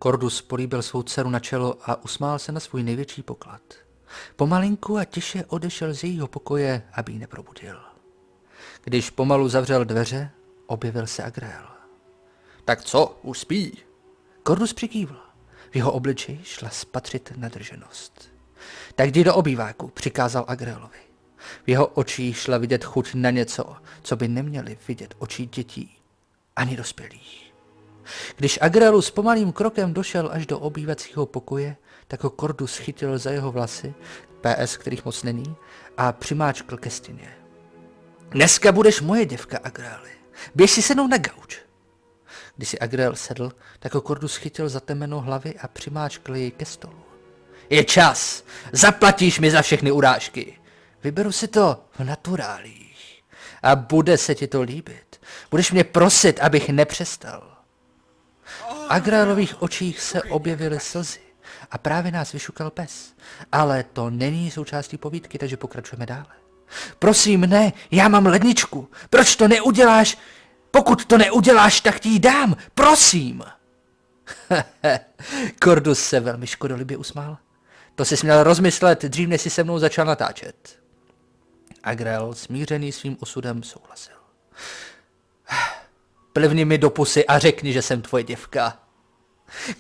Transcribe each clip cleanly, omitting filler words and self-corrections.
Kordus políbil svou dceru na čelo a usmál se na svůj největší poklad. Pomalinku a tiše odešel z jejího pokoje, aby ji neprobudil. Když pomalu zavřel dveře, objevil se Agrél. Tak co, už spí? Kordus přikývl. V jeho obličeji šla spatřit nadrženost. Tak jdi do obýváku, přikázal Agrélovi. V jeho očích šla vidět chuť na něco, co by neměli vidět oči dětí, ani dospělých. Když Agrélus pomalým krokem došel až do obývacího pokoje, tak ho Kordus chytil za jeho vlasy, PS, kterých moc není, a přimáčkl ke stěně. Dneska budeš moje děvka, Agréli. Běž si sednout na gauč. Když si Agrél sedl, tak ho Kordus chytil za temeno hlavy a přimáčkl jej ke stolu. Je čas! Zaplatíš mi za všechny urážky! Vyberu si to v naturálích. A bude se ti to líbit. Budeš mě prosit, abych nepřestal. V Agrélových očích se objevily slzy a právě nás vyšukal pes. Ale to není součástí povídky, takže pokračujeme dále. Prosím, ne, já mám ledničku. Proč to neuděláš? Pokud to neuděláš, tak ti ji dám. Prosím. Kordus se velmi škodolibě usmál. To jsi měl rozmyslet dřív, než jsi se mnou začal natáčet. Agrél, smířený svým osudem, souhlasil. Plivni mi do pusy a řekni, že jsem tvoje děvka.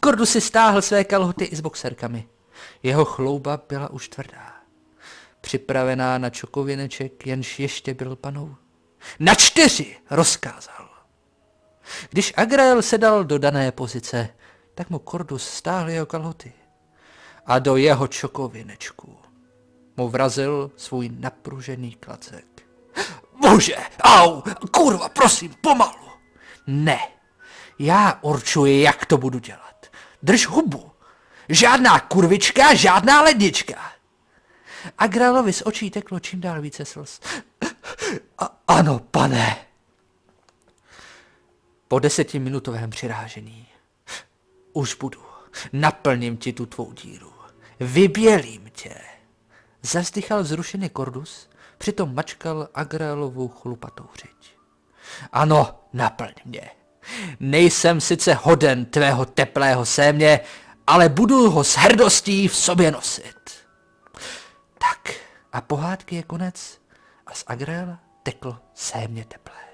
Kordus si stáhl své kalhoty i s boxerkami. Jeho chlouba byla už tvrdá. Připravená na čokověneček, jenž ještě byl panou. Na 4, rozkázal. Když Agrél sedal do dané pozice, tak mu Kordus stáhl jeho kalhoty a do jeho čokověnečku mu vrazil svůj napružený klacek. Bože, au, kurva, prosím, pomalu. Ne, já určuji, jak to budu dělat. Drž hubu. Žádná kurvička, žádná lednička. Agrélovi z očí teklo čím dál více slz. Ano, pane. Po 10minutovém přirážení. Už budu. Naplním ti tu tvou díru. Vybělím tě. Zavzdychal vzrušený Kordus, přitom mačkal Agrélovu chlupatou řeč. Ano, naplň mě. Nejsem sice hoden tvého teplého sémě, ale budu ho s hrdostí v sobě nosit. Tak, a pohádky je konec a z Agréla teklo sémě teplé.